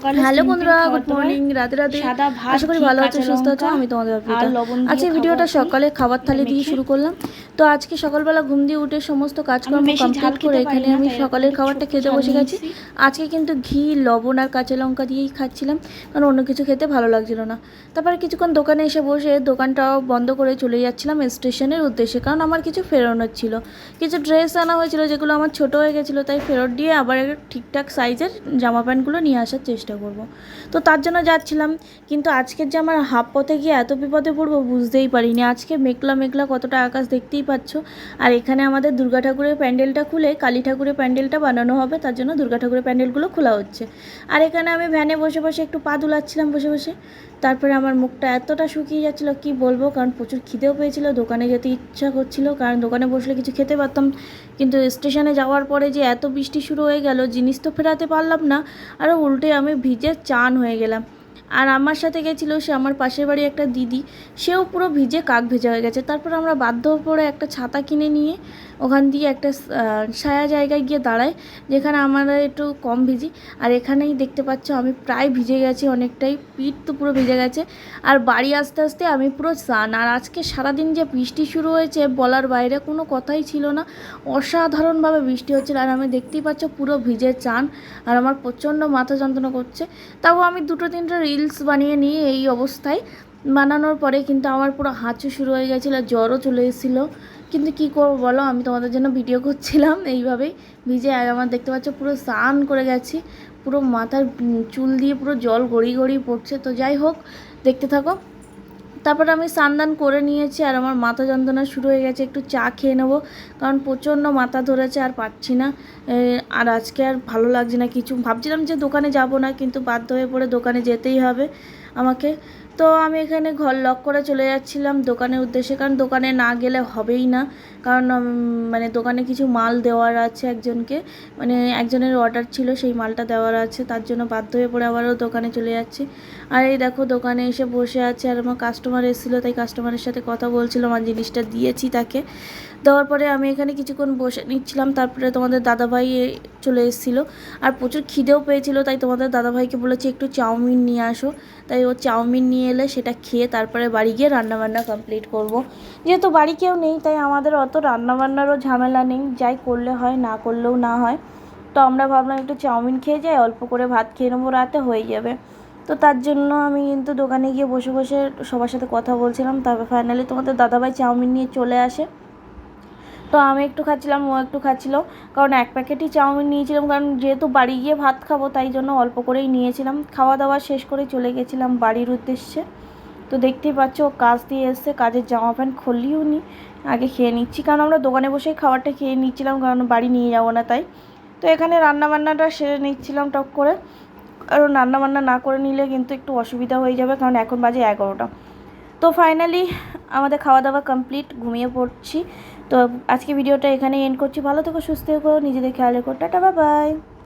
Hello বন্ধুরা, good morning. রাতে রাতে আশা করি ভালো আছো, সুস্থ আছো। আমি তোমাদের অর্পিতা। আজকে ভিডিওটা সকালে খাবার থালি দিয়ে শুরু করলাম। তো আজকে সকালবেলা ঘুম দিয়ে উঠে সমস্ত কাজকর্ম কমপ্লিট করে এখানে আমি সকালের খাবারটা খেতে বসে গেছি। আজকে কিন্তু ঘি, লবণ আর কাঁচা লঙ্কা দিয়েই খাচ্ছিলাম, কারণ অন্য কিছু খেতে ভালো লাগছিল না। তারপরে কিছুক্ষণ দোকানে এসে বসে দোকানটাও বন্ধ করে চলে যাচ্ছিলাম স্টেশনের উদ্দেশ্যে, কারণ আমার কিছু ফেরানোর ছিল। কিছু ড্রেস আনা হয়েছিল যেগুলো আমার ছোটো হয়ে গেছিলো, তাই ফেরত দিয়ে আবার ঠিকঠাক সাইজের জামা প্যান্টগুলো নিয়ে আসার চেষ্টা করব। তো তার জন্য যাচ্ছিলাম, কিন্তু আজকের যে আমার হাফ পথে গিয়ে এত বিপদে পড়বো বুঝতেই পারিনি। আজকে মেঘলা মেঘলা কতটা আকাশ দেখতেই পাচ্ছ। আর এখানে আমাদের দুর্গা ঠাকুরের প্যান্ডেলটা খুলে কালী ঠাকুরের প্যান্ডেলটা বানানো হবে, তার জন্য দুর্গা ঠাকুরের প্যান্ডেলগুলো খোলা হচ্ছে। আর এখানে আমি ভ্যানে বসে বসে একটু পা দুলাচ্ছিলাম বসে বসে। তারপরে আমার মুখটা এতটা শুকিয়ে যাচ্ছিলো কি বলবো, কারণ প্রচুর খিদেও পেয়েছিল, দোকানে যেতে ইচ্ছা করছিল, কারণ দোকানে বসলে কিছু খেতে পারতাম। কিন্তু স্টেশনে যাওয়ার পরে যে এত বৃষ্টি শুরু হয়ে গেল, জিনিস তো ফেরাতে পারলাম না, আরও উল্টে আমি ভিজে চান হয়ে গেলাম। আর আমার সাথে গেছিলো সে আমার পাশের বাড়ি একটা দিদি, সেও পুরো ভিজে কাক ভেজা হয়ে গেছে। তারপর আমরা বাধ্য করে একটা ছাতা কিনে নিয়ে ওখান দিয়ে একটা ছায়া জায়গায় গিয়ে দাঁড়াই, যেখানে আমরা একটু কম ভিজি। আর এখানেই দেখতে পাচ্ছ আমি প্রায় ভিজে গেছি অনেকটাই, পিঠ তো পুরো ভিজে গেছে। আর বাড়ি আসতে আসতে আমি পুরো স্নান। আর আজকে সারাদিন যে বৃষ্টি শুরু হয়েছে বলার বাইরে, কোনো কথাই ছিল না, অসাধারণভাবে বৃষ্টি হচ্ছিল। আর আমি দেখতেই পাচ্ছ পুরো ভিজে চান, আর আমার প্রচণ্ড মাথা যন্ত্রণা করছে। তাও আমি 2-3টা রিলস বানিয়ে নিয়ে এই অবস্থায় বানানোর পরে কিন্তু আমার পুরো হাঁচু শুরু হয়ে গেছিলো, জ্বরও চলে এসেছিলো। কিন্তু কী করবো বলো, আমি তোমাদের জন্য ভিডিও করছিলাম এইভাবেই ভিজে। আর আমার দেখতে পাচ্ছ পুরো স্নান করে গেছি, পুরো মাথার চুল দিয়ে পুরো জল গড়িয়ে গড়িয়ে পড়ছে। তো যাই হোক, দেখতে থাকো। তারপর আমি স্নান করে নিয়েছি, আর আমার মাথা যন্ত্রণা শুরু হয়ে গেছে। একটু চা খেয়ে নেবো, কারণ প্রচণ্ড মাথা ধরেছে, আর পারছি না। আর আজকে আর ভালো লাগছে না কিছু। ভাবছিলাম যে দোকানে যাব না, কিন্তু বাধ্য হয়ে পড়ে দোকানে যেতেই হবে আমাকে। তো আমি এখানে ঘর লক করে চলে যাচ্ছিলাম দোকানের উদ্দেশ্যে, কারণ দোকানে না গেলে হবেই না। কারণ মানে দোকানে কিছু মাল দেওয়ার আছে একজনকে, মানে একজনের অর্ডার ছিল, সেই মালটা দেওয়ার আছে, তার জন্য বাধ্য হয়ে পড়ে আবারও দোকানে চলে যাচ্ছি। আর এই দেখো দোকানে এসে বসে আছে, আর আমার কাস্টমার এসেছিলো, তাই কাস্টমারের সাথে কথা বলছিলাম, আর জিনিসটা দিয়েছি তাকে। দেওয়ার পরে আমি এখানে কিছুক্ষণ বসে নিচ্ছিলাম। তারপরে তোমাদের দাদাভাই চলে এসেছিলো, আর প্রচুর খিদেও পেয়েছিলো, তাই তোমাদের দাদাভাইকে বলেছি একটু চাউমিন নিয়ে আসো। তাই ও চাউমিন নিয়ে এলে সেটা খেয়ে তারপরে বাড়ি গিয়ে রান্নাবান্না কমপ্লিট করব। যেহেতু বাড়ি কেউ নেই, তাই আমাদের অত রান্নাবান্নারও ঝামেলা নেই, যাই করলে হয়, না করলেও না হয়। তো আমরা ভাবলাম একটু চাউমিন খেয়ে যাই, অল্প করে ভাত খেয়ে নেবো, রাতে হয়ে যাবে। তো তার জন্য আমি কিন্তু দোকানে গিয়ে বসে বসে সবার সাথে কথা বলছিলাম। তারপর ফাইনালি তোমাদের দাদাভাই চাউমিন নিয়ে চলে আসে। তো আমি একটু খাচ্ছিলাম, ও একটু খাচ্ছিল, কারণ এক প্যাকেটই চাউমিন নিয়েছিলাম, কারণ যেহেতু বাড়ি গিয়ে ভাত খাবো তাই জন্য অল্প করেই নিয়েছিলাম। খাওয়া দাওয়া শেষ করে চলে গেছিলাম বাড়ির উদ্দেশ্যে। তো দেখতেই পাচ্ছ ও কাজ দিয়ে এসছে, কাজের জামা প্যান্ট খুললিও নি, আগে খেয়ে নিচ্ছি, কারণ আমরা দোকানে বসেই খাবারটা খেয়ে নিচ্ছিলাম, কারণ বাড়ি নিয়ে যাবো না তাই। তো এখানে রান্নাবান্নাটা সেরে নিচ্ছিলাম টক করে, কারণ রান্নাবান্না না করে নিলে কিন্তু একটু অসুবিধা হয়ে যাবে, কারণ এখন বাজে 11টা। তো ফাইনালি আমাদের খাওয়া দাওয়া কমপ্লিট, ঘুমিয়ে পড়ছি। তো আজকে ভিডিওটা এখানেই এন্ড করছি। ভালো থেকো, সুস্থ থেকো, নিজেদের খেয়াল রেখো, টাটা, বাই বাই।